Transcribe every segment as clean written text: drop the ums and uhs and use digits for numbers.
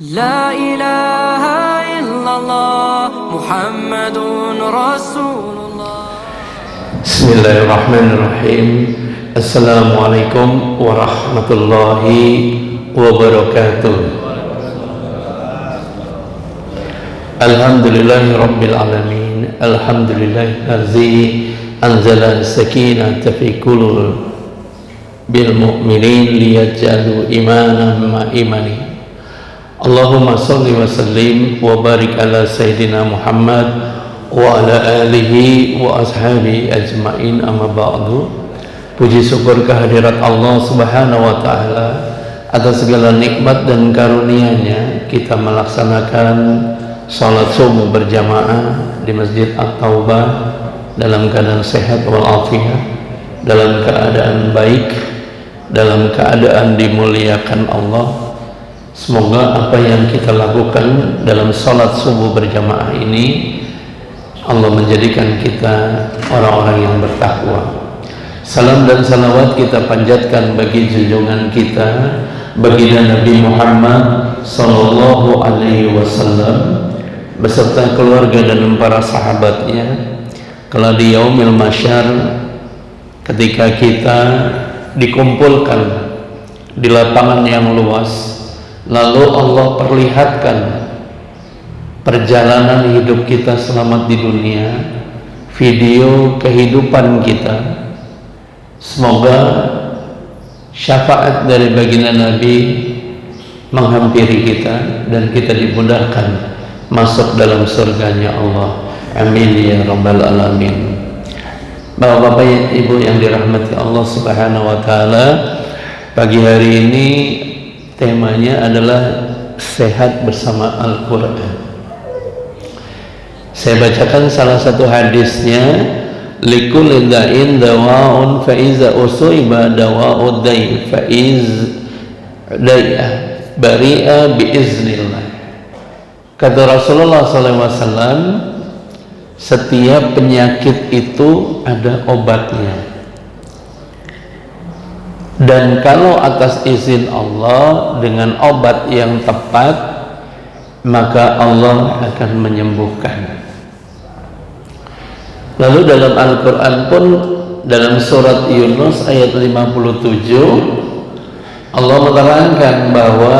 La ilaha illallah Muhammadun Rasulullah. Bismillahirrahmanirrahim. Assalamualaikum warahmatullahi wabarakatuh. Alhamdulillahi rabbil alamin. Alhamdulillahillazi anzala sakinata fi qulubil mu'minin liyaj'alu imanan ma imani. Allahumma salli wa sallim wa barik ala Sayyidina Muhammad wa ala alihi wa ashabihi ajma'in, amma ba'du. Puji syukur kehadirat Allah subhanahu wa ta'ala atas segala nikmat dan karunia-Nya kita melaksanakan salat subuh berjamaah di Masjid At-Taubah dalam keadaan sehat walafiat, dalam keadaan baik, dalam keadaan dimuliakan Allah. Semoga apa yang kita lakukan dalam salat subuh berjamaah ini Allah menjadikan kita orang-orang yang bertakwa. Salam dan salawat kita panjatkan bagi junjungan kita, baginda Nabi Muhammad sallallahu alaihi wasallam beserta keluarga dan para sahabatnya kelak di yaumil mahsyar, ketika kita dikumpulkan di lapangan yang luas, lalu Allah perlihatkan perjalanan hidup kita selama di dunia, video kehidupan kita. Semoga syafaat dari baginda Nabi menghampiri kita dan kita dimudahkan masuk dalam surganya Allah. Amin ya rabbal alamin. Bapak-bapak, ibu yang dirahmati Allah subhanahu wa ta'ala, pagi hari ini temanya adalah sehat bersama Al-Quran. Saya bacakan salah satu hadisnya, likulli da'in dawa'un fa'iza usuiba dawa'ud da'i fa'iz da'ya bari'a biiznillah. Kata Rasulullah SAW, setiap penyakit itu ada obatnya, dan kalau atas izin Allah dengan obat yang tepat, maka Allah akan menyembuhkan. Lalu dalam Al-Quran pun, dalam surat Yunus ayat 57, Allah menerangkan bahwa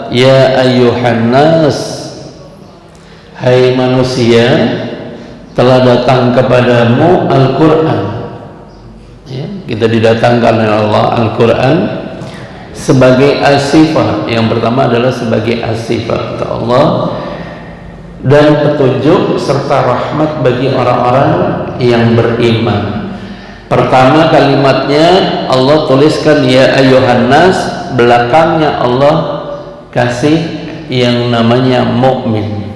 ya ayyuhan nas, hai manusia, telah datang kepadamu Al-Quran. Ya, kita didatangkan oleh Allah Al-Quran sebagai asifah. Yang pertama adalah sebagai asifah kata Allah, dan petunjuk serta rahmat bagi orang-orang yang beriman. Pertama kalimatnya Allah tuliskan ya ayyuhan nas, belakangnya Allah kasih yang namanya mukmin.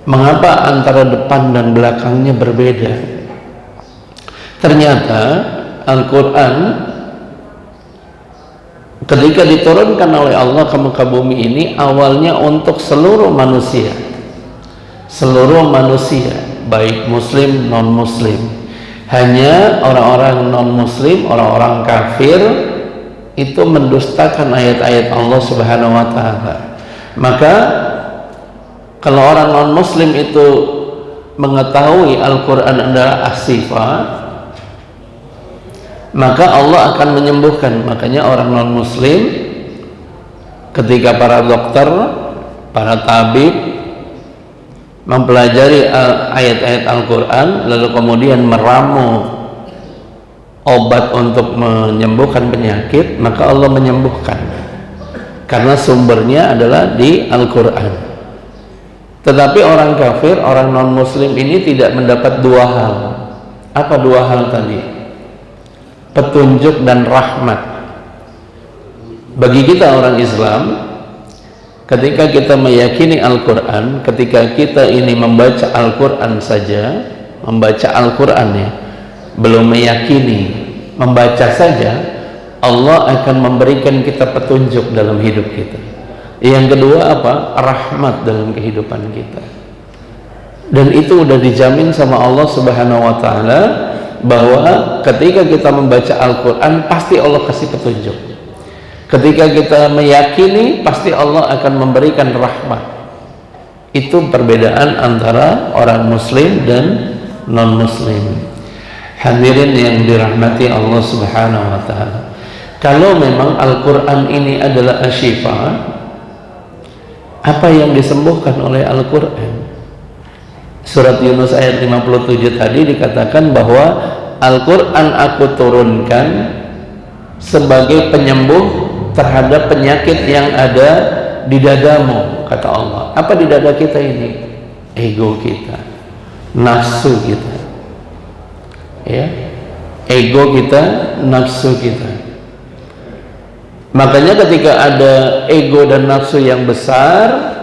Mengapa antara depan dan belakangnya berbeda? Ternyata Al-Quran ketika diturunkan oleh Allah ke muka bumi ini awalnya untuk seluruh manusia, baik muslim non muslim. Hanya orang-orang non muslim, orang-orang kafir itu mendustakan ayat-ayat Allah subhanahu wa ta'ala. Maka kalau orang non muslim itu mengetahui Al-Quran adalah asifah, maka Allah akan menyembuhkan. Makanya orang non muslim ketika para dokter, para tabib mempelajari ayat-ayat Al-Quran lalu kemudian meramu obat untuk menyembuhkan penyakit, maka Allah menyembuhkan karena sumbernya adalah di Al-Quran. Tetapi orang kafir, orang non muslim ini tidak mendapat dua hal. Apa dua hal tadi? Petunjuk dan rahmat. Bagi kita orang Islam, ketika kita meyakini Al-Quran, ketika kita ini membaca Al-Quran saja, membaca Al-Quran ya, belum meyakini, membaca saja, Allah akan memberikan kita petunjuk dalam hidup kita. Yang kedua apa? Rahmat dalam kehidupan kita. Dan itu udah dijamin sama Allah subhanahu wa ta'ala, bahwa ketika kita membaca Al-Quran pasti Allah kasih petunjuk. Ketika kita meyakini, pasti Allah akan memberikan rahmat. Itu perbedaan antara orang muslim dan non muslim. Hadirin yang dirahmati Allah Subhanahu wa taala. Kalau memang Al-Qur'an ini adalah asyifa, apa yang disembuhkan oleh Al-Qur'an? Surat Yunus ayat 57 tadi dikatakan bahwa Al-Qur'an aku turunkan sebagai penyembuh terhadap penyakit yang ada di dadamu, kata Allah. Apa di dada kita ini? Ego kita, nafsu kita, ya, ego kita, nafsu kita. Makanya ketika ada ego dan nafsu yang besar,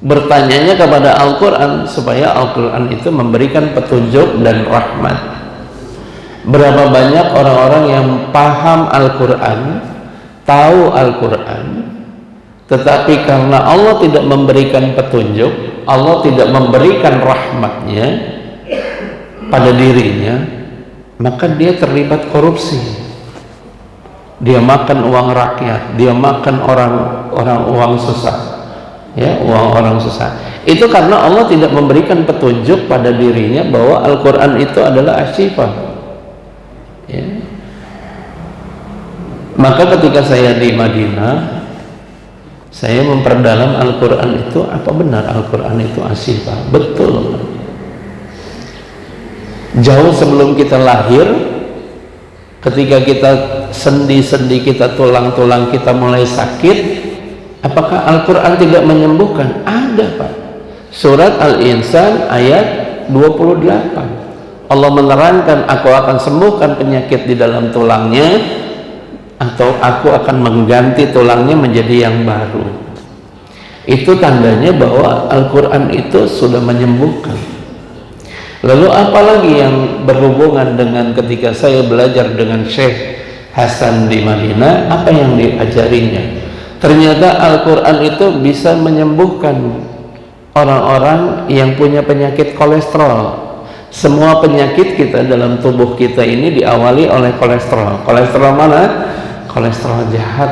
bertanyanya kepada Al-Quran supaya Al-Quran itu memberikan petunjuk dan rahmat. Berapa banyak orang-orang yang paham Al-Quran, tahu Al-Quran, tetapi karena Allah tidak memberikan petunjuk, Allah tidak memberikan rahmatnya pada dirinya, maka dia terlibat korupsi. Dia makan uang rakyat, dia makan orang uang susah, ya, uang orang susah. Itu karena Allah tidak memberikan petunjuk pada dirinya bahwa Al-Quran itu adalah asyifa. Ya. Maka ketika saya di Madinah, saya memperdalam Al-Quran itu, apa benar Al-Quran itu asyifa? Betul. Jauh sebelum kita lahir, ketika kita sendi-sendi kita, tulang-tulang kita mulai sakit, apakah Al-Quran tidak menyembuhkan? Ada, Pak. Surat Al-Insan ayat 28. Allah menerangkan, aku akan sembuhkan penyakit di dalam tulangnya, atau aku akan mengganti tulangnya menjadi yang baru. Itu tandanya bahwa Al-Quran itu sudah menyembuhkan. Lalu apalagi yang berhubungan dengan ketika saya belajar dengan Syekh Hasan di Madinah, apa yang diajarinya? Ternyata Al-Quran itu bisa menyembuhkan orang-orang yang punya penyakit kolesterol. Semua penyakit kita dalam tubuh kita ini diawali oleh kolesterol. Kolesterol mana? Kolesterol jahat.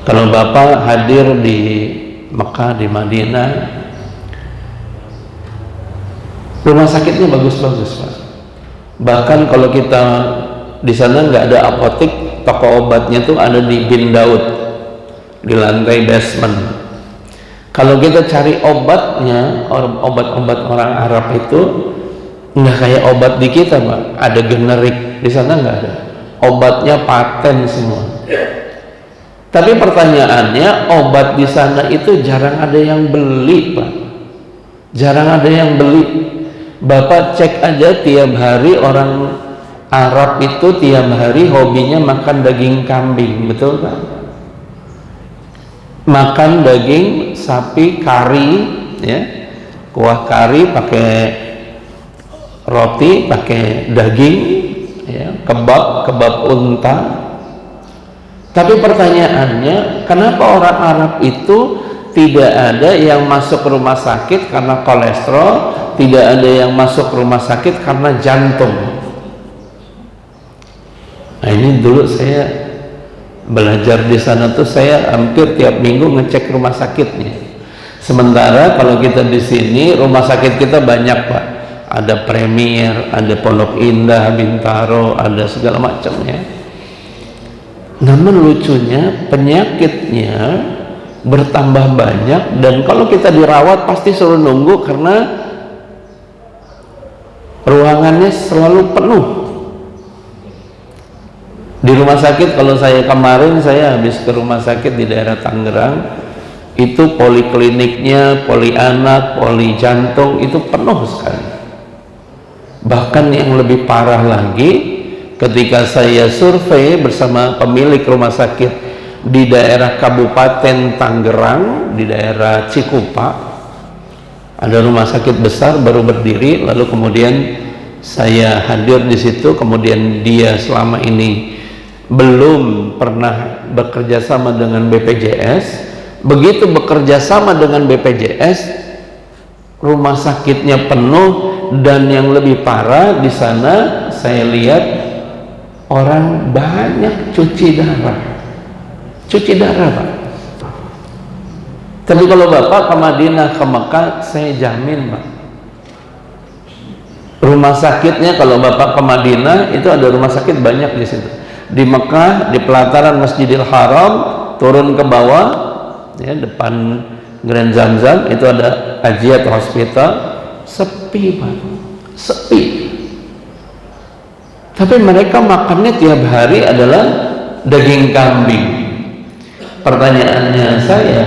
Kalau Bapak hadir di Mekah, di Madinah, rumah sakitnya bagus-bagus, Pak. Bahkan kalau kita di sana nggak ada apotek, toko obatnya tuh ada di Bin Daud, di lantai basement. Kalau kita cari obatnya, obat-obat orang Arab itu nggak kayak obat di kita, Pak. Ada generik, di sana nggak ada. Obatnya paten semua. Tapi pertanyaannya, obat di sana itu jarang ada yang beli, Pak. Jarang ada yang beli. Bapak cek aja tiap hari orang Arab itu tiap hari hobinya makan daging kambing, betul Pak? Makan daging sapi kari, ya, kuah kari pakai roti, pakai daging, ya, kebab unta. Tapi pertanyaannya, kenapa orang Arab itu tidak ada yang masuk rumah sakit karena kolesterol, tidak ada yang masuk rumah sakit karena jantung? Nah, ini dulu saya belajar di sana tuh, saya hampir tiap minggu ngecek rumah sakitnya. Sementara kalau kita di sini rumah sakit kita banyak, Pak. Ada Premier, ada Pondok Indah, Bintaro, ada segala macamnya. Namun lucunya penyakitnya bertambah banyak, dan kalau kita dirawat pasti suruh nunggu karena ruangannya selalu penuh. Di rumah sakit, kalau saya kemarin saya habis ke rumah sakit di daerah Tangerang, itu polikliniknya, poli anak, poli jantung itu penuh sekali. Bahkan yang lebih parah lagi, ketika saya survei bersama pemilik rumah sakit di daerah Kabupaten Tangerang, di daerah Cikupa, ada rumah sakit besar baru berdiri, lalu kemudian saya hadir di situ, kemudian dia selama ini belum pernah bekerja sama dengan BPJS. Begitu bekerja sama dengan BPJS, rumah sakitnya penuh, dan yang lebih parah di sana saya lihat orang banyak cuci darah Pak. Tapi kalau Bapak ke Madinah, ke Mekah, saya jamin Pak, rumah sakitnya kalau Bapak ke Madinah itu ada rumah sakit banyak di situ. Di Mekah, di pelataran Masjidil Haram, turun ke bawah, ya, depan Grand Zamzam itu ada Ajiat Hospital, sepi Pak, sepi. Tapi mereka makannya tiap hari adalah daging kambing. Pertanyaannya saya,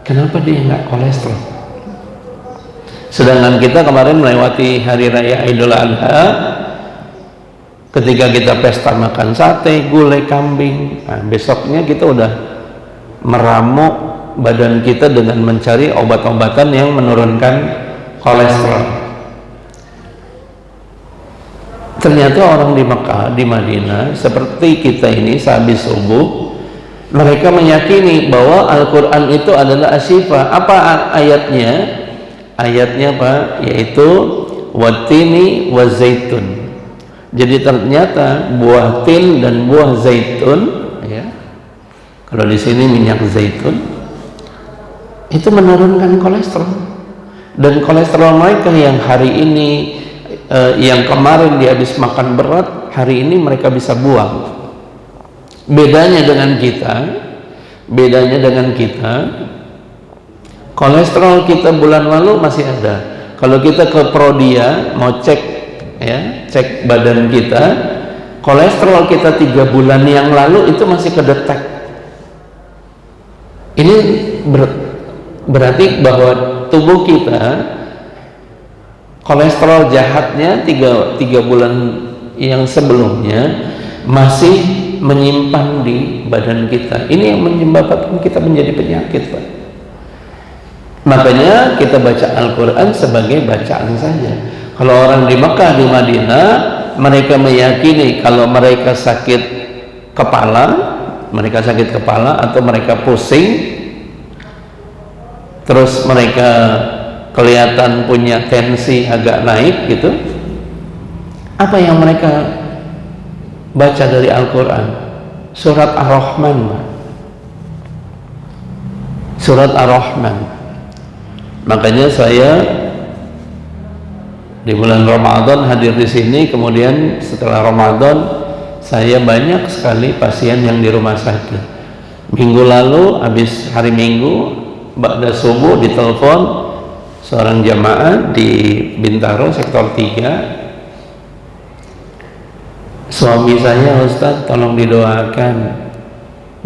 kenapa dia nggak kolesterol? Sedangkan kita kemarin melewati hari raya Idul Adha, ketika kita pesta makan sate, gulai kambing, nah, besoknya kita udah meramu badan kita dengan mencari obat-obatan yang menurunkan kolesterol. Ternyata orang di Mekah, di Madinah, seperti kita ini sehabis subuh, mereka meyakini bahwa Al-Quran itu adalah asyifa. Apa ayatnya? Ayatnya Pak, yaitu watini wa zaitun. Jadi ternyata buah tin dan buah zaitun, ya, kalau di sini minyak zaitun, itu menurunkan kolesterol. Dan kolesterol mereka yang hari ini, yang kemarin dia habis makan berat, hari ini mereka bisa buang. Bedanya dengan kita, kolesterol kita bulan lalu masih ada. Kalau kita ke Prodia mau cek, ya, cek badan kita, kolesterol kita 3 bulan yang lalu itu masih kedetek. Ini berarti bahwa tubuh kita kolesterol jahatnya 3 bulan yang sebelumnya masih menyimpan di badan kita. Ini yang menyebabkan kita menjadi penyakit Pak. Makanya kita baca Al-Quran sebagai bacaan saja. Kalau orang di Mekah, di Madinah, mereka meyakini kalau mereka sakit kepala atau mereka pusing, terus mereka kelihatan punya tensi agak naik gitu, apa yang mereka baca dari Al-Quran? Surat Ar-Rahman. Surat Ar-Rahman. Makanya saya di bulan Ramadan hadir di sini, kemudian setelah Ramadan saya banyak sekali pasien yang di rumah sakit. Minggu lalu habis hari Minggu ba'da subuh ditelepon seorang jamaah di Bintaro sektor 3, suami saya, Ustaz, tolong didoakan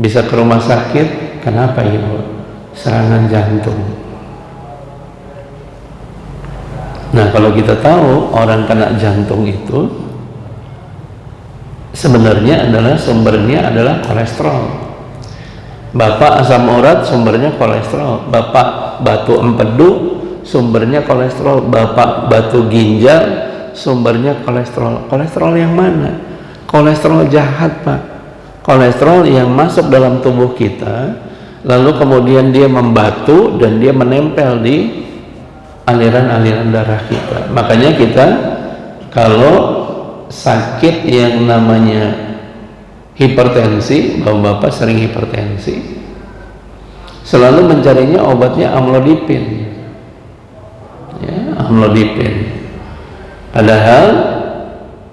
bisa ke rumah sakit. Kenapa ibu? Serangan jantung. Nah, kalau kita tahu orang kena jantung itu sebenarnya adalah sumbernya adalah kolesterol. Bapak asam urat sumbernya kolesterol, bapak batu empedu sumbernya kolesterol, bapak batu ginjal sumbernya kolesterol. Kolesterol yang mana? Kolesterol jahat Pak, kolesterol yang masuk dalam tubuh kita lalu kemudian dia membatu dan dia menempel di aliran-aliran darah kita. Makanya kita kalau sakit yang namanya hipertensi, bapak sering hipertensi, selalu mencarinya obatnya amlodipin, ya, amlodipin. Padahal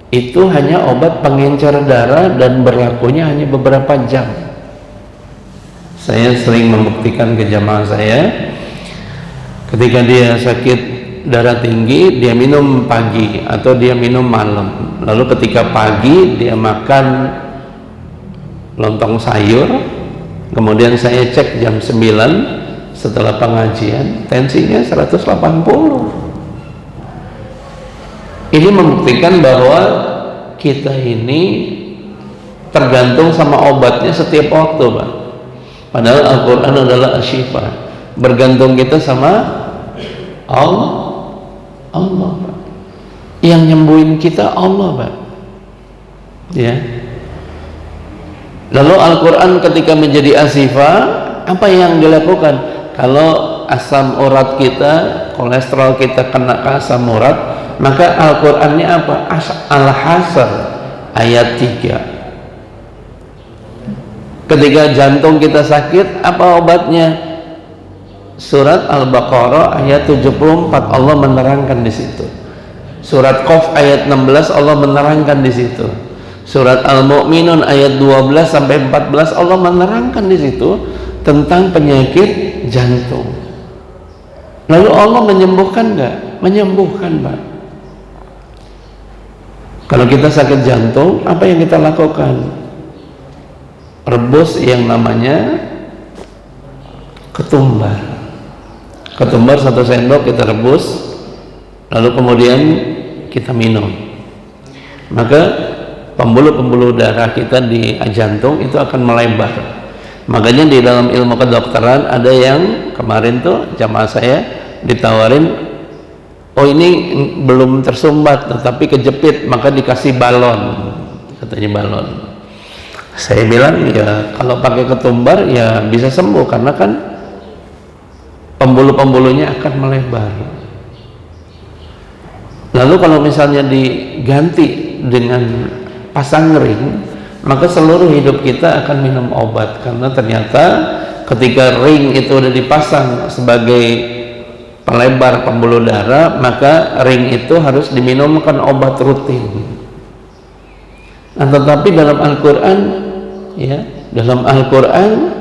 itu hanya obat pengencer darah dan berlakunya hanya beberapa jam. Saya sering membuktikan ke jamaah saya, ketika dia sakit darah tinggi, dia minum pagi atau dia minum malam. Lalu ketika pagi dia makan lontong sayur, kemudian saya cek jam 9 setelah pengajian, tensinya 180. Ini membuktikan bahwa kita ini tergantung sama obatnya setiap waktu Pak. Padahal Al-Quran adalah asyifa. Bergantung kita sama Allah Pak. Yang nyembuhin kita Allah Pak, ya. Lalu Al-Quran ketika menjadi asyifa, apa yang dilakukan? Kalau asam urat kita, kolesterol kita kena ke asam urat, maka Al-Qur'annya apa? Al-hasar, ayat 3. Ketika jantung kita sakit, apa obatnya? Surat Al-Baqarah ayat 74 Allah menerangkan di situ. Surat Qaf ayat 16 Allah menerangkan di situ. Surat Al-Mu'minun ayat 12 sampai 14 Allah menerangkan di situ tentang penyakit jantung. Lalu Allah menyembuhkan enggak? Menyembuhkan, Pak. Kalau kita sakit jantung, apa yang kita lakukan? Rebus yang namanya ketumbar. Ketumbar 1 sendok kita rebus, lalu kemudian kita minum. Maka pembuluh-pembuluh darah kita di jantung itu akan melebar. Makanya di dalam ilmu kedokteran ada yang kemarin tuh jamaah saya ditawarin, oh ini belum tersumbat tetapi kejepit, maka dikasih balon, katanya balon. Saya bilang ya kalau pakai ketumbar ya bisa sembuh, karena kan pembuluh-pembuluhnya akan melebar. Lalu kalau misalnya diganti dengan pasang ring, maka seluruh hidup kita akan minum obat, karena ternyata ketika ring itu udah dipasang sebagai pelebar pembuluh darah, maka ring itu harus diminumkan obat rutin. Nah, tetapi dalam Al-Quran, ya, dalam Al-Quran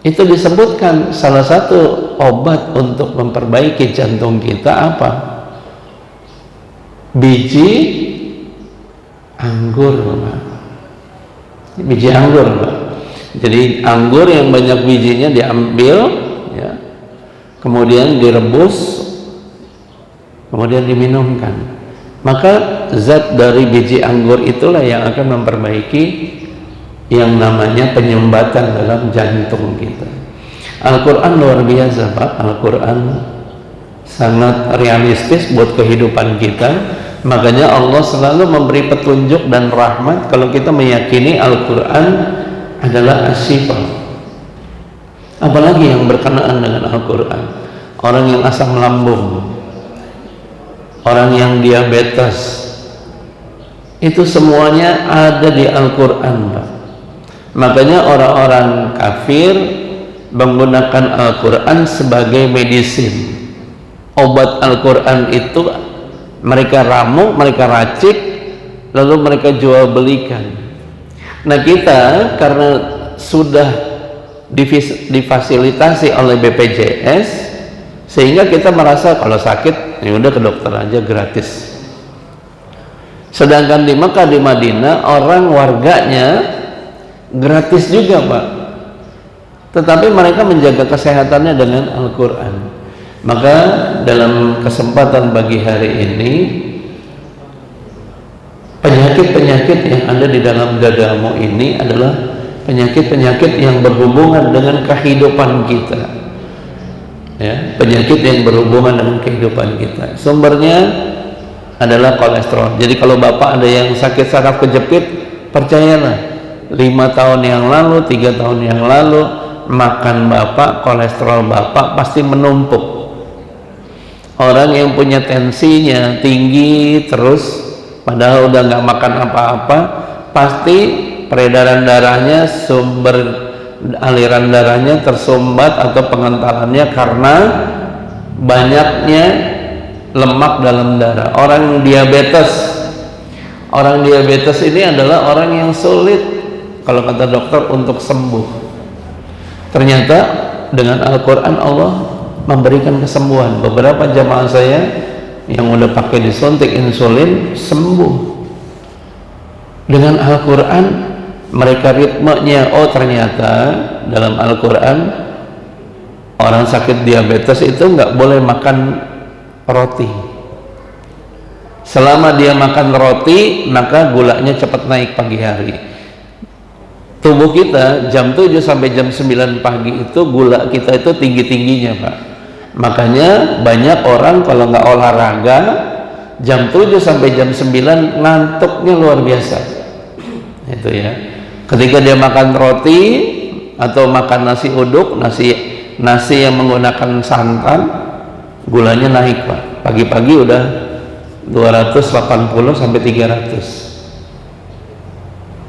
itu disebutkan salah satu obat untuk memperbaiki jantung kita apa? Biji anggur, Pak. Biji anggur, Pak. Jadi anggur yang banyak bijinya diambil, ya, kemudian direbus, kemudian diminumkan. Maka zat dari biji anggur itulah yang akan memperbaiki yang namanya penyumbatan dalam jantung kita. Al-Quran luar biasa, Pak. Al-Quran sangat realistis buat kehidupan kita. Makanya Allah selalu memberi petunjuk dan rahmat kalau kita meyakini Al-Quran adalah asy-syifa. Apalagi yang berkenaan dengan Al-Quran. Orang yang asam lambung, orang yang diabetes, itu semuanya ada di Al-Quran, Pak. Makanya orang-orang kafir menggunakan Al-Quran sebagai medisin. Obat Al-Quran itu mereka ramu, mereka racik, lalu mereka jual belikan. Nah, kita karena sudah difasilitasi oleh BPJS, sehingga kita merasa kalau sakit ya udah ke dokter aja gratis. Sedangkan di Mekah, di Madinah, orang warganya gratis juga, Pak. Tetapi mereka menjaga kesehatannya dengan Al-Quran. Maka dalam kesempatan pagi hari ini, penyakit-penyakit yang ada di dalam dadamu ini adalah penyakit-penyakit yang berhubungan dengan kehidupan kita, ya, penyakit yang berhubungan dengan kehidupan kita. Sumbernya adalah kolesterol. Jadi kalau bapak ada yang sakit saraf kejepit, percayalah 5 tahun yang lalu, 3 tahun yang lalu, makan bapak, kolesterol bapak pasti menumpuk. Orang yang punya tensinya tinggi terus padahal udah nggak makan apa-apa, pasti peredaran darahnya, sumber aliran darahnya tersumbat atau pengentalannya karena banyaknya lemak dalam darah. Orang diabetes ini adalah orang yang sulit kalau kata dokter untuk sembuh. Ternyata dengan Al-Quran Allah memberikan kesembuhan. Beberapa jamaah saya yang udah pakai disuntik insulin sembuh dengan Al-Quran. Mereka ritmenya, oh ternyata dalam Al-Quran orang sakit diabetes itu nggak boleh makan roti. Selama dia makan roti, maka gulanya cepat naik pagi hari. Tubuh kita jam 7 sampai jam 9 pagi itu gula kita itu tinggi-tingginya, Pak. Makanya banyak orang kalau nggak olahraga jam 7 sampai jam 9 ngantuknya luar biasa. Itu ya. Ketika dia makan roti atau makan nasi uduk, nasi yang menggunakan santan, gulanya naik, Pak. Pagi-pagi udah 280 sampai 300.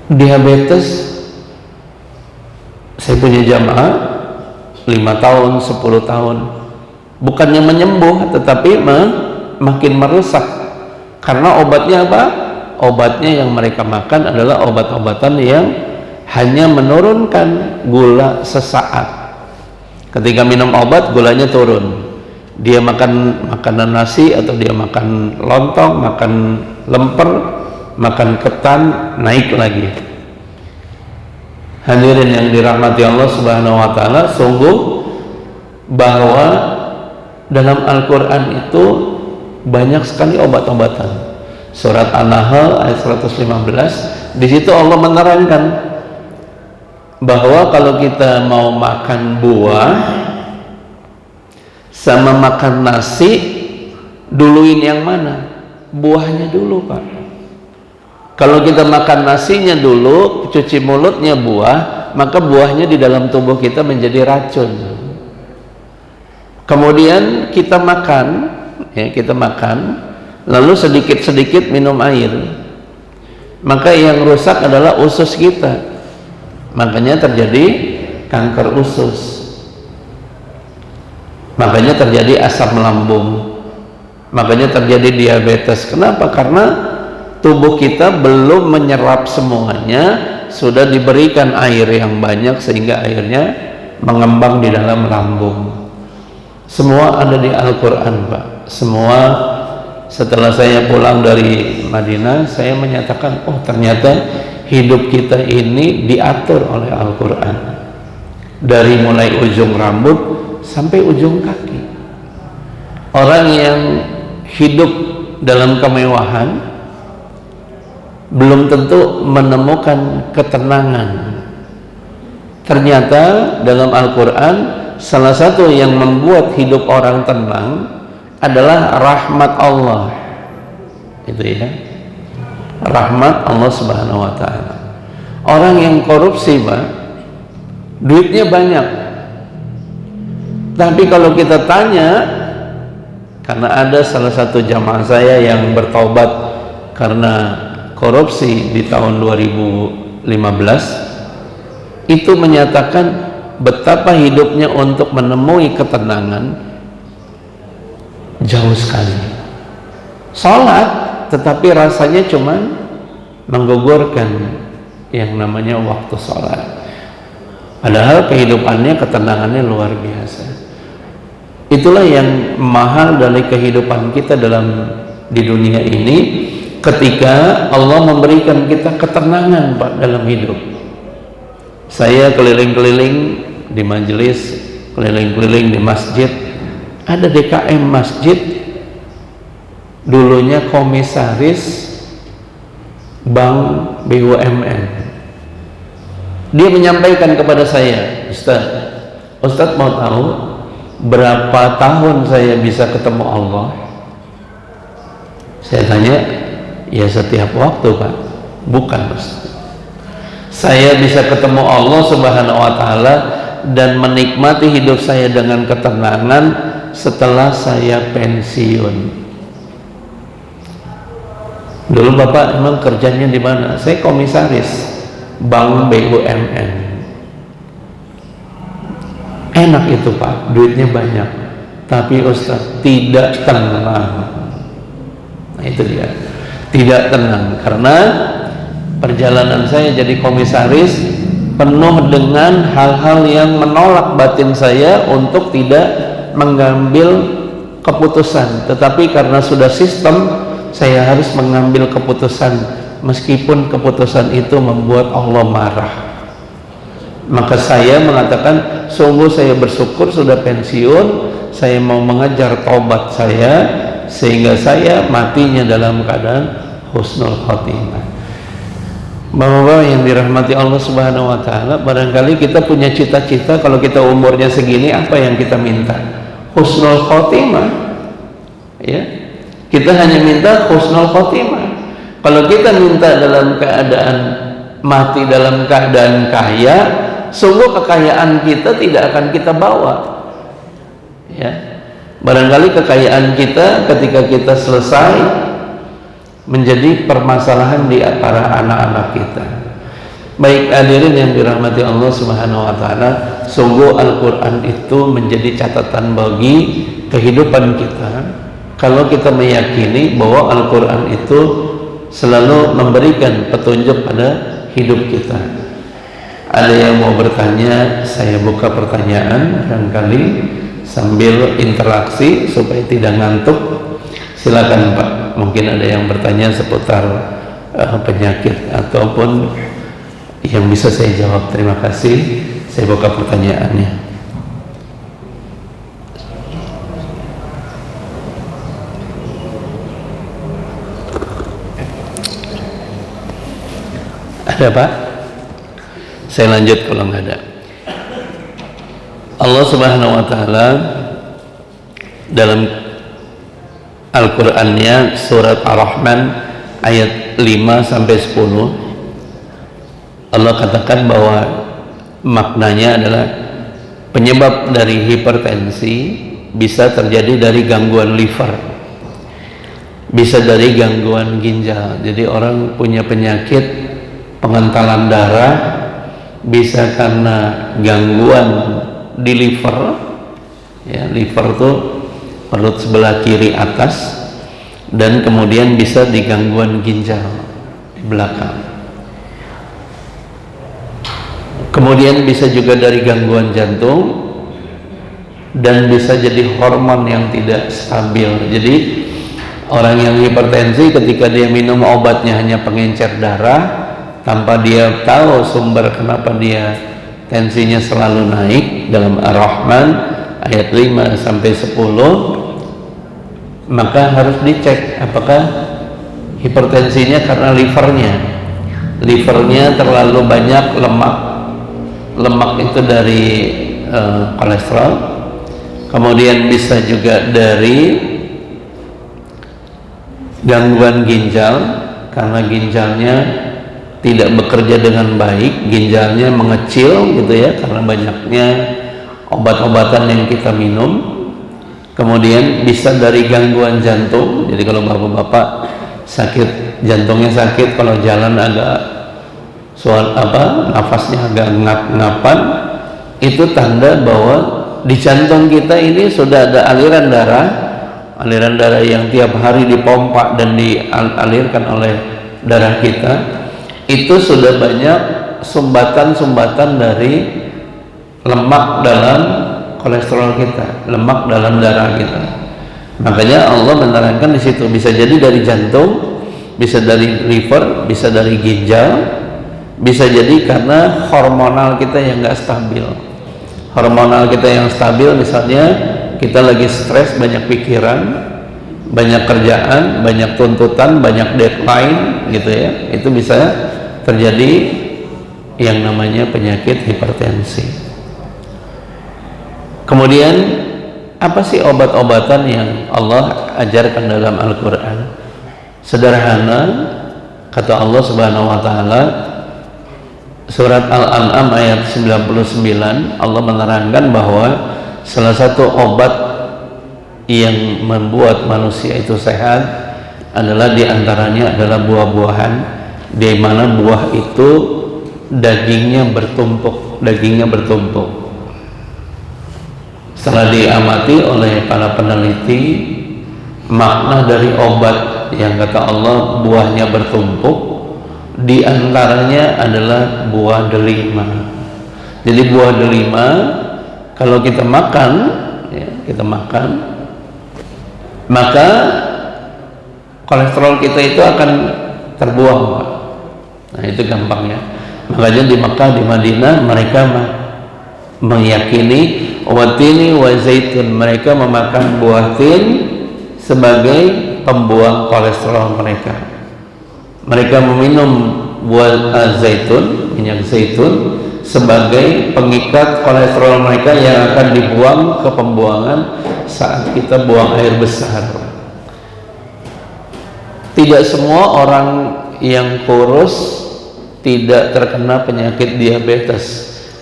diabetes, saya punya jamaah 5 tahun, 10 tahun, bukannya menyembuh tetapi makin merusak. Karena obatnya apa? Obatnya yang mereka makan adalah obat-obatan yang hanya menurunkan gula sesaat. Ketika minum obat, gulanya turun. Dia makan makanan nasi atau dia makan lontong, makan lemper, makan ketan, naik lagi. Hadirin yang dirahmati Allah Subhanahu wa taala, sungguh bahwa dalam Al-Qur'an itu banyak sekali obat-obatan. Surat An-Nahl ayat 115, di situ Allah menerangkan bahwa kalau kita mau makan buah sama makan nasi, duluin yang mana? Buahnya dulu, Pak. Kalau kita makan nasinya dulu, cuci mulutnya buah, maka buahnya di dalam tubuh kita menjadi racun. Kemudian kita makan, ya, kita makan, lalu sedikit-sedikit minum air, maka yang rusak adalah usus kita. Makanya terjadi kanker usus. Makanya terjadi asam lambung, makanya terjadi diabetes. Kenapa? Karena tubuh kita belum menyerap semuanya, sudah diberikan air yang banyak sehingga airnya mengembang di dalam lambung. Semua ada di Al-Quran, Pak. Semua. Setelah saya pulang dari Madinah, saya menyatakan, oh ternyata hidup kita ini diatur oleh Al-Quran. Dari mulai ujung rambut sampai ujung kaki. Orang yang hidup dalam kemewahan belum tentu menemukan ketenangan. Ternyata dalam Al-Quran, salah satu yang membuat hidup orang tenang adalah rahmat Allah. Itu ya, rahmat Allah Subhanahu wa ta'ala. Orang yang korupsi, Pak, duitnya banyak, tapi kalau kita tanya, karena ada salah satu jamaah saya yang bertaubat karena korupsi di tahun 2015, itu menyatakan betapa hidupnya untuk menemui ketenangan jauh sekali. Salat, tetapi rasanya cuman menggugurkan yang namanya waktu salat. Padahal kehidupannya, ketenangannya luar biasa. Itulah yang mahal dari kehidupan kita di dunia ini, ketika Allah memberikan kita ketenangan, Pak, dalam hidup. Saya keliling-keliling di majelis, keliling-keliling di masjid. Ada DKM masjid, dulunya komisaris Bank BUMN. Dia menyampaikan kepada saya, Ustaz mau tahu berapa tahun saya bisa ketemu Allah? Saya tanya, ya setiap waktu, Pak. Bukan, Ustaz. Saya bisa ketemu Allah Subhanahu wa ta'ala dan menikmati hidup saya dengan ketenangan setelah saya pensiun. Dulu Bapak emang kerjanya di mana? Saya komisaris Bank BUMN. Enak itu, Pak, duitnya banyak, tapi Ustaz tidak tenang. Nah itu dia, tidak tenang, karena perjalanan saya jadi komisaris penuh dengan hal-hal yang menolak batin saya untuk tidak mengambil keputusan. Tetapi karena sudah sistem, saya harus mengambil keputusan meskipun keputusan itu membuat Allah marah. Maka saya mengatakan, sungguh saya bersyukur sudah pensiun, saya mau mengejar taubat saya sehingga saya matinya dalam keadaan husnul khotimah. Bapak-bapak yang dirahmati Allah Subhanahu wa ta'ala, barangkali kita punya cita-cita, kalau kita umurnya segini, apa yang kita minta? Husnul khotimah, ya. Kita hanya minta husnul khotimah. Kalau kita minta dalam keadaan mati dalam keadaan kaya, sungguh kekayaan kita tidak akan kita bawa, ya. Barangkali kekayaan kita ketika kita selesai menjadi permasalahan di antara anak-anak kita. Baik hadirin yang dirahmati Allah Subhanahu wa taala, sungguh Al-Qur'an itu menjadi catatan bagi kehidupan kita. Kalau kita meyakini bahwa Al-Qur'an itu selalu memberikan petunjuk pada hidup kita. Ada yang mau bertanya, saya buka pertanyaan barangkali sambil interaksi supaya tidak ngantuk. Silakan Pak, mungkin ada yang bertanya seputar penyakit ataupun yang bisa saya jawab. Terima kasih. Saya buka pertanyaannya. Ada Pak? Saya lanjut kalau nggak ada. Allah Subhanahu wa taala dalam Al-Qur'annya surat Ar-Rahman ayat 5 sampai 10 Allah katakan bahwa maknanya adalah penyebab dari hipertensi bisa terjadi dari gangguan liver, bisa dari gangguan ginjal. Jadi orang punya penyakit pengentalan darah bisa karena gangguan di liver, ya, liver itu perut sebelah kiri atas, dan kemudian bisa di gangguan ginjal di belakang. Kemudian bisa juga dari gangguan jantung, dan bisa jadi hormon yang tidak stabil. Jadi orang yang hipertensi ketika dia minum obatnya hanya pengencer darah tanpa dia tahu sumber kenapa dia tensinya selalu naik, dalam Ar-Rahman ayat 5 sampai 10, maka harus dicek apakah hipertensinya karena livernya terlalu banyak lemak itu dari kolesterol. Kemudian bisa juga dari gangguan ginjal, karena ginjalnya tidak bekerja dengan baik, ginjalnya mengecil gitu ya, karena banyaknya obat-obatan yang kita minum. Kemudian bisa dari gangguan jantung. Jadi kalau bapak-bapak sakit, jantungnya sakit, kalau jalan agak nafasnya agak ngap-ngapan, itu tanda bahwa di jantung kita ini sudah ada aliran darah yang tiap hari dipompa dan dialirkan oleh darah kita. Itu sudah banyak sumbatan-sumbatan dari lemak dalam kolesterol kita, lemak dalam darah kita. Makanya Allah menerangkan di situ bisa jadi dari jantung, bisa dari liver, bisa dari ginjal, bisa jadi karena hormonal kita yang nggak stabil. Hormonal kita yang stabil, misalnya kita lagi stres, banyak pikiran, banyak kerjaan, banyak tuntutan, banyak deadline gitu ya, itu bisa terjadi yang namanya penyakit hipertensi. Kemudian apa sih obat-obatan yang Allah ajarkan dalam Al-Quran? Sederhana, kata Allah Subhanahu wa taala, surat Al-An'am ayat 99, Allah menerangkan bahwa salah satu obat yang membuat manusia itu sehat adalah diantaranya adalah buah-buahan, di mana buah itu dagingnya bertumpuk. Setelah diamati oleh para peneliti, makna dari obat yang kata Allah buahnya bertumpuk, di antaranya adalah buah delima. Jadi buah delima kalau kita makan, maka kolesterol kita itu akan terbuang. Nah itu gampangnya. Makanya di Mekah, di Madinah mereka meyakini watini wa zaitun, mereka memakan buah tin sebagai pembuang kolesterol mereka. Mereka meminum buah zaitun, minyak zaitun, sebagai pengikat kolesterol mereka yang akan dibuang ke pembuangan saat kita buang air besar. Tidak semua orang yang kurus tidak terkena penyakit diabetes,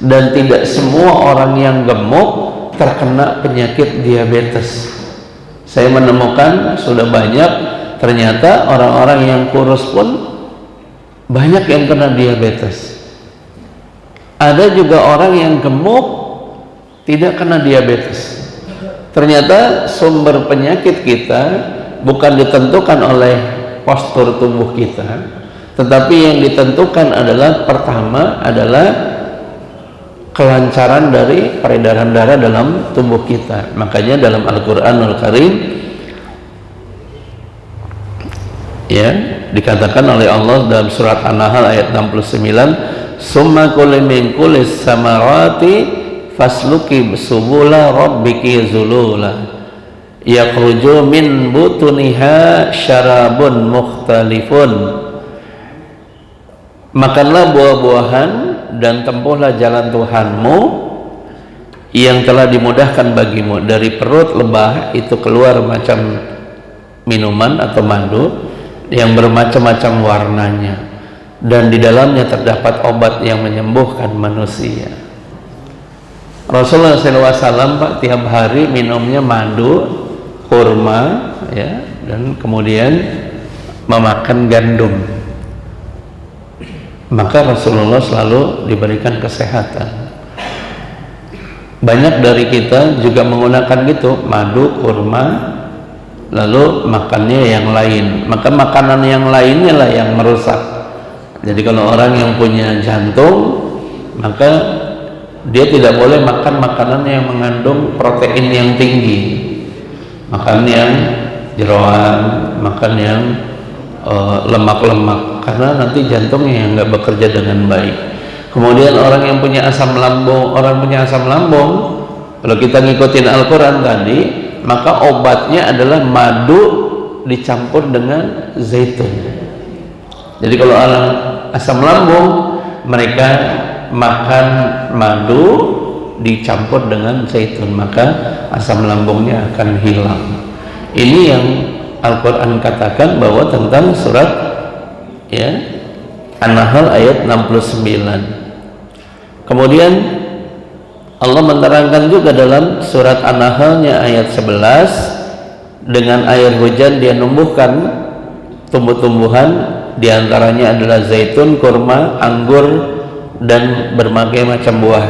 dan tidak semua orang yang gemuk terkena penyakit diabetes. Saya menemukan sudah banyak, ternyata orang-orang yang kurus pun banyak yang kena diabetes. Ada juga orang yang gemuk tidak kena diabetes. Ternyata sumber penyakit kita bukan ditentukan oleh postur tubuh kita, tetapi yang ditentukan adalah pertama adalah kelancaran dari peredaran darah dalam tubuh kita. Makanya dalam Al-Qur'anul Karim ya dikatakan oleh Allah dalam surat An-Nahl ayat 69, summa kuli min kulis samarati fasluki subula rabbiki zulula yakhruju min butuniha syarabun mukhtalifun. Makanlah buah-buahan dan tempuhlah jalan Tuhanmu yang telah dimudahkan bagimu. Dari perut lebah itu keluar macam minuman atau madu yang bermacam-macam warnanya, dan di dalamnya terdapat obat yang menyembuhkan manusia. Rasulullah SAW Pak tiap hari minumnya madu, kurma ya, dan kemudian memakan gandum. Maka Rasulullah selalu diberikan kesehatan. Banyak dari kita juga menggunakan gitu, madu, kurma, lalu makannya yang lain. Maka makanan yang lainnya lah yang merusak. Jadi kalau orang yang punya jantung, maka dia tidak boleh makan makanan yang mengandung protein yang tinggi, makan yang jeroan, makan yang lemak-lemak, karena nanti jantungnya yang nggak bekerja dengan baik. Kemudian orang yang punya asam lambung, kalau kita ngikutin Al-Quran tadi, maka obatnya adalah madu dicampur dengan zaitun. Jadi kalau orang asam lambung, mereka makan madu dicampur dengan zaitun, maka asam lambungnya akan hilang. Ini yang Al-Quran katakan bahwa tentang surat ya An-Nahl ayat 69. Kemudian Allah menerangkan juga dalam surat An-Nahl-nya ayat 11, dengan air hujan dia numbuhkan tumbuh-tumbuhan, diantaranya adalah zaitun, kurma, anggur, dan berbagai macam buah.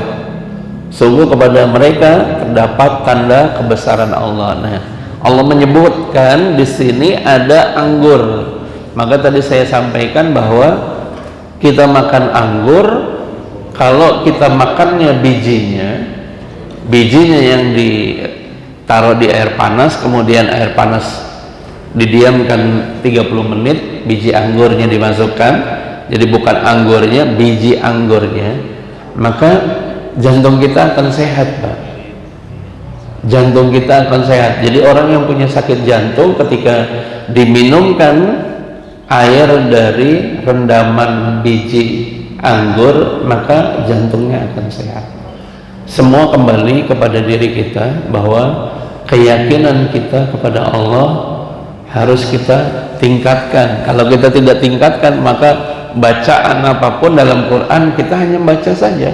Sungguh kepada mereka terdapat tanda kebesaran Allah. Nah, Allah menyebutkan di sini ada anggur. Maka tadi saya sampaikan bahwa kita makan anggur, kalau kita makannya bijinya yang ditaruh di air panas, kemudian air panas didiamkan 30 menit, biji anggurnya dimasukkan, jadi bukan anggurnya, biji anggurnya, maka jantung kita akan sehat, Pak. Jantung kita akan sehat. Jadi orang yang punya sakit jantung ketika diminumkan air dari rendaman biji anggur, maka jantungnya akan sehat. Semua kembali kepada diri kita, bahwa keyakinan kita kepada Allah harus kita tingkatkan. Kalau kita tidak tingkatkan, maka bacaan apapun dalam Quran kita hanya baca saja.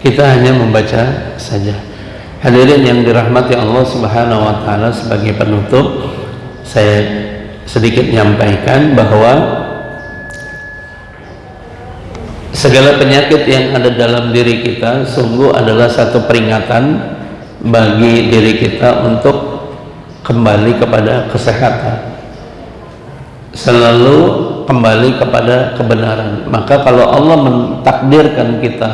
Kita hanya membaca saja. Hadirin yang dirahmati Allah Subhanahu wa taala, sebagai penutup saya sedikit menyampaikan bahwa segala penyakit yang ada dalam diri kita sungguh adalah satu peringatan bagi diri kita untuk kembali kepada kesehatan, selalu kembali kepada kebenaran. Maka kalau Allah mentakdirkan kita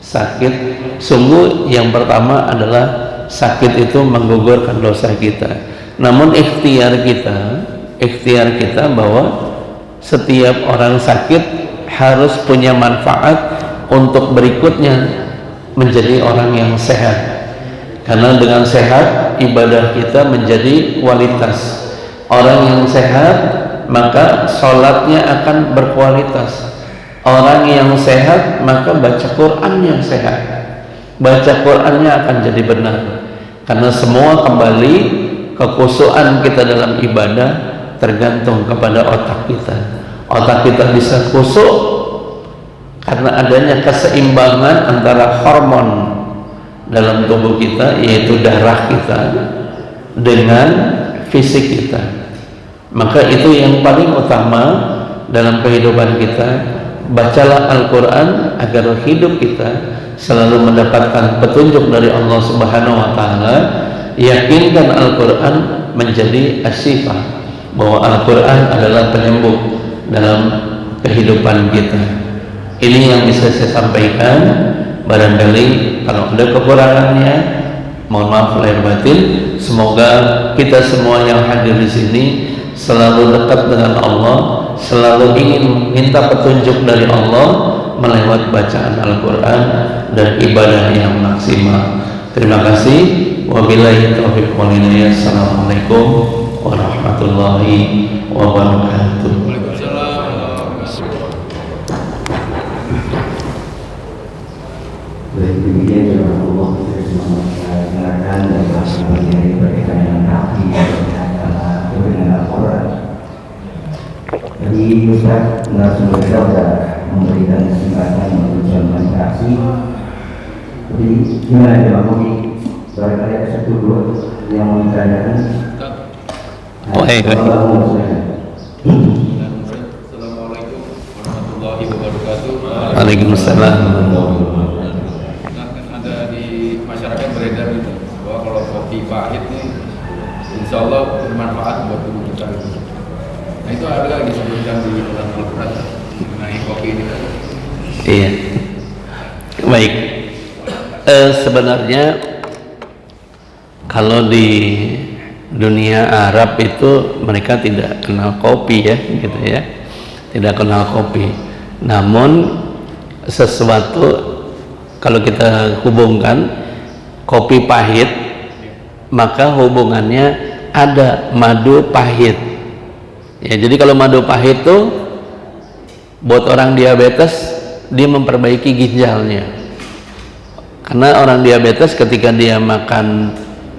sakit, sungguh yang pertama adalah sakit itu menggugurkan dosa kita. Namun ikhtiar kita bahwa setiap orang sakit harus punya manfaat untuk berikutnya menjadi orang yang sehat. Karena dengan sehat ibadah kita menjadi kualitas. Orang yang sehat maka sholatnya akan berkualitas. Orang yang sehat maka baca Quran yang sehat, baca Qurannya akan jadi benar. Karena semua kembali kekhusyuan kita dalam ibadah tergantung kepada otak kita. Otak kita bisa khusyuk karena adanya keseimbangan antara hormon dalam tubuh kita, yaitu darah kita, dengan fisik kita. Maka itu yang paling utama dalam kehidupan kita. Bacalah Al-Quran agar hidup kita selalu mendapatkan petunjuk dari Allah Subhanahu wa taala. Yakinkan Al-Qur'an menjadi as-sifah, bahwa Al-Qur'an adalah penyembuh dalam kehidupan kita. Ini yang bisa saya sampaikan. Barangkali kalau ada kekurangannya, mohon maaf lahir batin. Semoga kita semua yang hadir di sini selalu dekat dengan Allah, selalu ingin meminta petunjuk dari Allah melewat bacaan Al-Quran dan ibadah yang maksimal. Terima kasih. Wabillahi taufiq wal hidayah. Assalamualaikum warahmatullahi wabarakatuh. Baik, demikian juga Allah mengenalkan dan melaksanakan berkaitan dengan kaki dengan Al-Quran. Jadi Ustaz narasumber kita sudah memberikan kesempatan untuk jalan kaki. Jadi gimana ya Pak Bogi? Barangkali ada satu dua yang mau ditanyakan. Assalamualaikum warahmatullahi wabarakatuh. Waalaikumsalam. Ada di masyarakat beredar itu bahwa kalau kopi pahit nih, insya Allah bermanfaat buat tubuh kita. Nah itu ada nggak disebutkan di dalam Al-Quran mengenai kopi ini? Iya. Baik. Sebenarnya kalau di dunia Arab itu mereka tidak kenal kopi ya, gitu ya, tidak kenal kopi. Namun sesuatu kalau kita hubungkan kopi pahit, maka hubungannya ada madu pahit. Ya, jadi kalau madu pahit tuh buat orang diabetes, dia memperbaiki ginjalnya. Karena orang diabetes ketika dia makan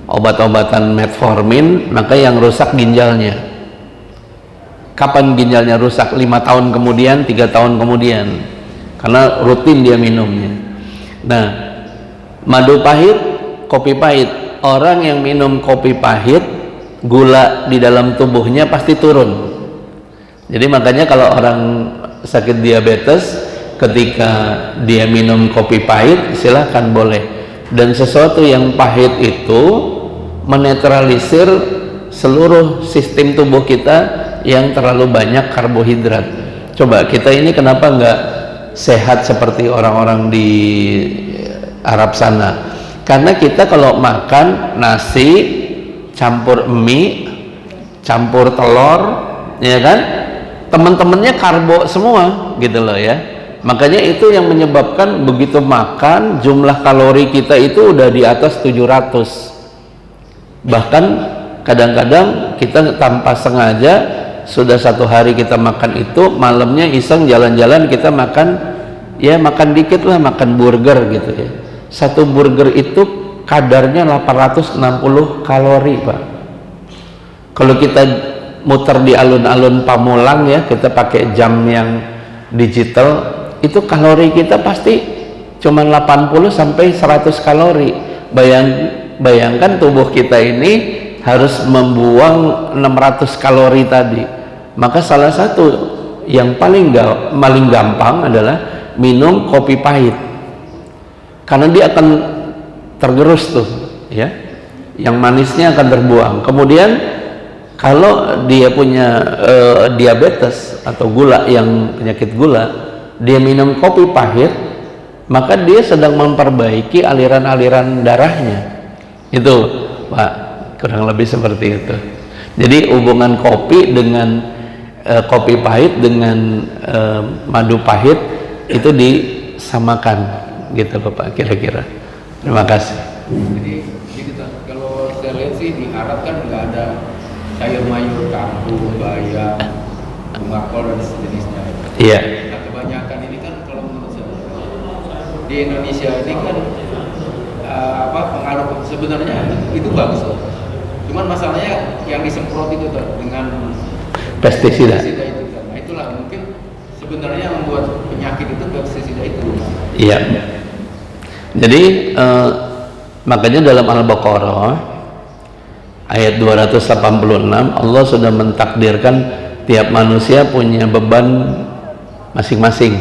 obat-obatan metformin, maka yang rusak ginjalnya. Kapan ginjalnya rusak? 5 tahun kemudian, 3 tahun kemudian, karena rutin dia minumnya. Nah, madu pahit, kopi pahit, orang yang minum kopi pahit, gula di dalam tubuhnya pasti turun. Jadi makanya kalau orang sakit diabetes, ketika dia minum kopi pahit, silahkan boleh. Dan sesuatu yang pahit itu menetralisir seluruh sistem tubuh kita yang terlalu banyak karbohidrat. Coba kita ini kenapa nggak sehat seperti orang-orang di Arab sana? Karena kita kalau makan nasi campur mie, campur telur, ya kan, teman-temannya karbo semua gitu loh ya. Makanya itu yang menyebabkan begitu makan jumlah kalori kita itu udah di atas 700. Bahkan kadang-kadang kita tanpa sengaja sudah 1 hari kita makan itu, malamnya iseng jalan-jalan kita makan, ya makan dikit lah, makan burger gitu ya. 1 burger itu kadarnya 860 kalori Pak. Kalau kita muter di alun-alun Pamulang ya, kita pakai jam yang digital, itu kalori kita pasti cuma 80 sampai 100 kalori. Bayangkan tubuh kita ini harus membuang 600 kalori tadi. Maka salah satu yang paling gampang adalah minum kopi pahit, karena dia akan tergerus tuh ya, yang manisnya akan terbuang. Kemudian kalau dia punya diabetes atau gula, yang penyakit gula, dia minum kopi pahit, maka dia sedang memperbaiki aliran-aliran darahnya. Itu Pak, kurang lebih seperti itu. Jadi hubungan kopi dengan kopi pahit dengan madu pahit itu disamakan gitu Bapak, kira-kira. Terima kasih. Jadi kita kalau saya lihat sih di Arab kan nggak ada sayur mayur, kangkung, bayam, bunga kol dan sejenisnya. Iya. Nah, kebanyakan ini kan kalau menurut saya di Indonesia ini kan pengaruh sebenarnya itu bagus loh. Cuman masalahnya yang disemprot itu dengan Pestisida. itu kan. Nah, itulah mungkin sebenarnya membuat penyakit itu pestisida itu. Iya. Jadi makanya dalam Al-Baqarah ayat 286 Allah sudah mentakdirkan tiap manusia punya beban masing-masing.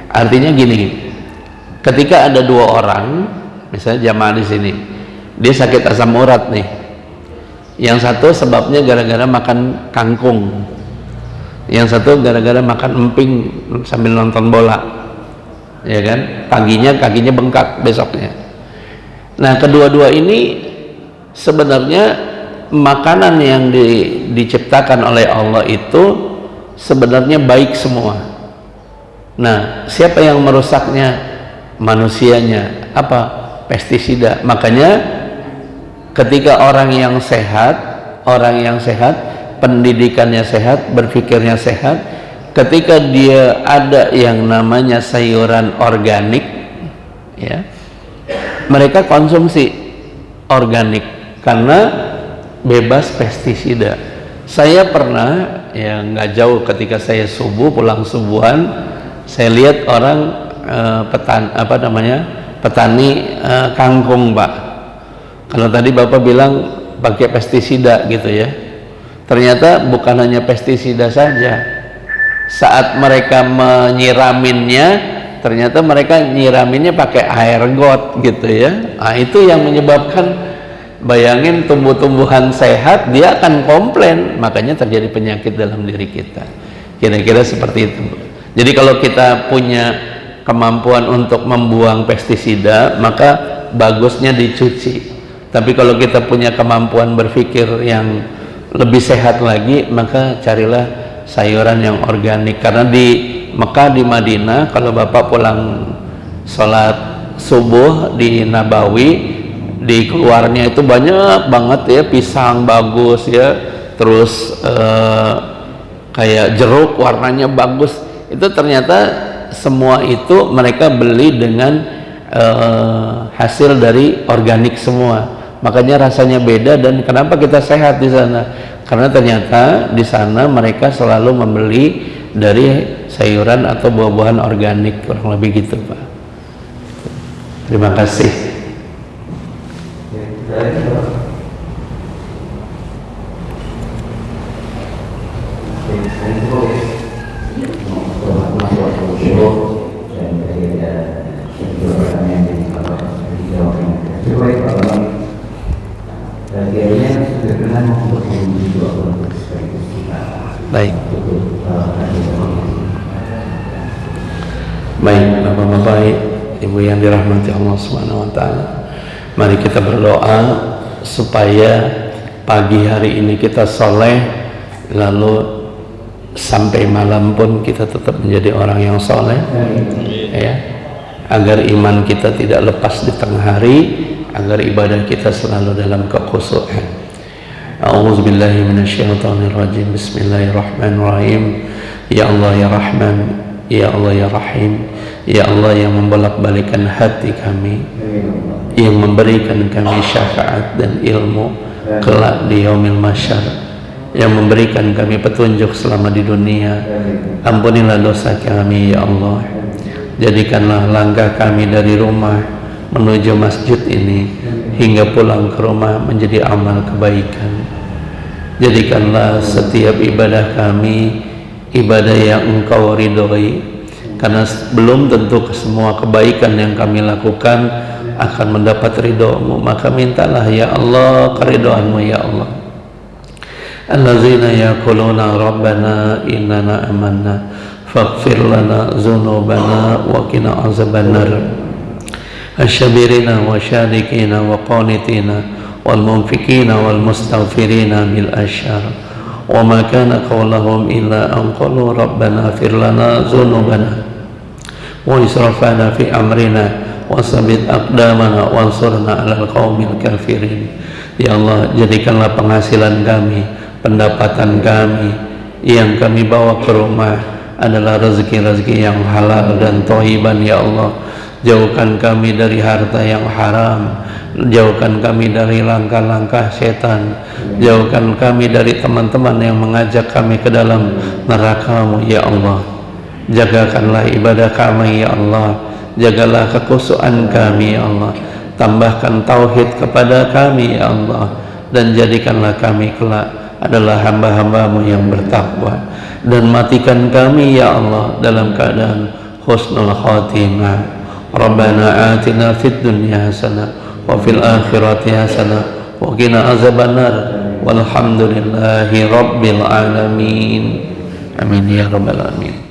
Artinya gini, ketika ada dua orang, misalnya jamaah di sini, dia sakit asam urat nih, yang satu sebabnya gara-gara makan kangkung, yang satu gara-gara makan emping sambil nonton bola, ya kan, paginya kakinya bengkak besoknya. Nah, kedua-dua ini sebenarnya makanan yang diciptakan oleh Allah itu sebenarnya baik semua. Nah, siapa yang merusaknya? Manusianya. Apa? Pestisida. Makanya ketika orang yang sehat, pendidikannya sehat, berpikirnya sehat, ketika dia ada yang namanya sayuran organik, ya, mereka konsumsi organik karena bebas pestisida. Saya pernah, ya nggak jauh, ketika saya subuh, pulang subuhan, saya lihat orang petani kangkung, Pak. Kalau tadi Bapak bilang pakai pestisida gitu ya, ternyata bukan hanya pestisida saja. Saat mereka menyiraminnya, ternyata mereka nyiraminnya pakai air got gitu ya. Nah, itu yang menyebabkan, bayangin, tumbuh-tumbuhan sehat dia akan komplain, makanya terjadi penyakit dalam diri kita. Kira-kira seperti itu. Jadi kalau kita punya kemampuan untuk membuang pestisida, maka bagusnya dicuci. Tapi kalau kita punya kemampuan berpikir yang lebih sehat lagi, maka carilah sayuran yang organik. Karena di Mekah, di Madinah, kalau Bapak pulang sholat subuh di Nabawi, di keluarnya itu banyak banget ya pisang bagus ya, terus kayak jeruk warnanya bagus. Itu ternyata semua itu mereka beli dengan hasil dari organik semua. Makanya rasanya beda. Dan kenapa kita sehat di sana? Karena ternyata di sana mereka selalu membeli dari sayuran atau buah-buahan organik, kurang lebih gitu, Pak. Terima kasih. Baik. Baik, Bapak-bapak, Ibu yang dirahmati Allah Subhanahu wa taala. Mari kita berdoa supaya pagi hari ini kita soleh, lalu sampai malam pun kita tetap menjadi orang yang soleh, ya, agar iman kita tidak lepas di tengah hari, agar ibadah kita selalu dalam kekhusyuan. A'udzubillahi minasyaitonirrajim. Bismillahirrahmanirrahim. Ya Allah ya Rahman, ya Allah ya Rahim, ya Allah yang membolak-balikan hati kami, yang memberikan kami syafaat dan ilmu kelak di yaumil mahsyar, yang memberikan kami petunjuk selama di dunia. Ampunilah dosa kami ya Allah. Jadikanlah langkah kami dari rumah menuju masjid ini hingga pulang ke rumah menjadi amal kebaikan. Jadikanlah setiap ibadah kami ibadah yang Engkau ridhoi, karena belum tentu semua kebaikan yang kami lakukan akan mendapat ridho-Mu. Maka mintalah ya Allah keridhaan-Mu ya Allah. Allazina yaquluna rabbana innana amanna faghfir lana dzunubana wa qina azabannar. Asyabirina wa syadikina wa qanitina wal munfikina wal mustaghfirina bil asyar. Wa ma kana qawluhum illa an qalu rabbana ighfir lana dzunubana wa israfana fi amrina wa tsabbit aqdamana wansurna 'alal qaumil kafirin. Ya Allah, jadikanlah penghasilan kami, pendapatan kami yang kami bawa ke rumah adalah rezeki-rezeki yang halal dan thayyiban ya Allah. Jauhkan kami dari harta yang haram, jauhkan kami dari langkah-langkah setan, jauhkan kami dari teman-teman yang mengajak kami ke dalam neraka-Mu ya Allah. Jagakanlah ibadah kami ya Allah, jagalah kekhusyuan kami ya Allah, tambahkan tauhid kepada kami ya Allah, dan jadikanlah kami kelak adalah hamba-hamba-Mu yang bertakwa, dan matikan kami ya Allah dalam keadaan husnul khatimah. Rabbana atina fid dunya hasanah wa fil akhirati hasanah wa qina azabannar. Walhamdulillahi rabbil alamin. Amin ya rabbal alamin.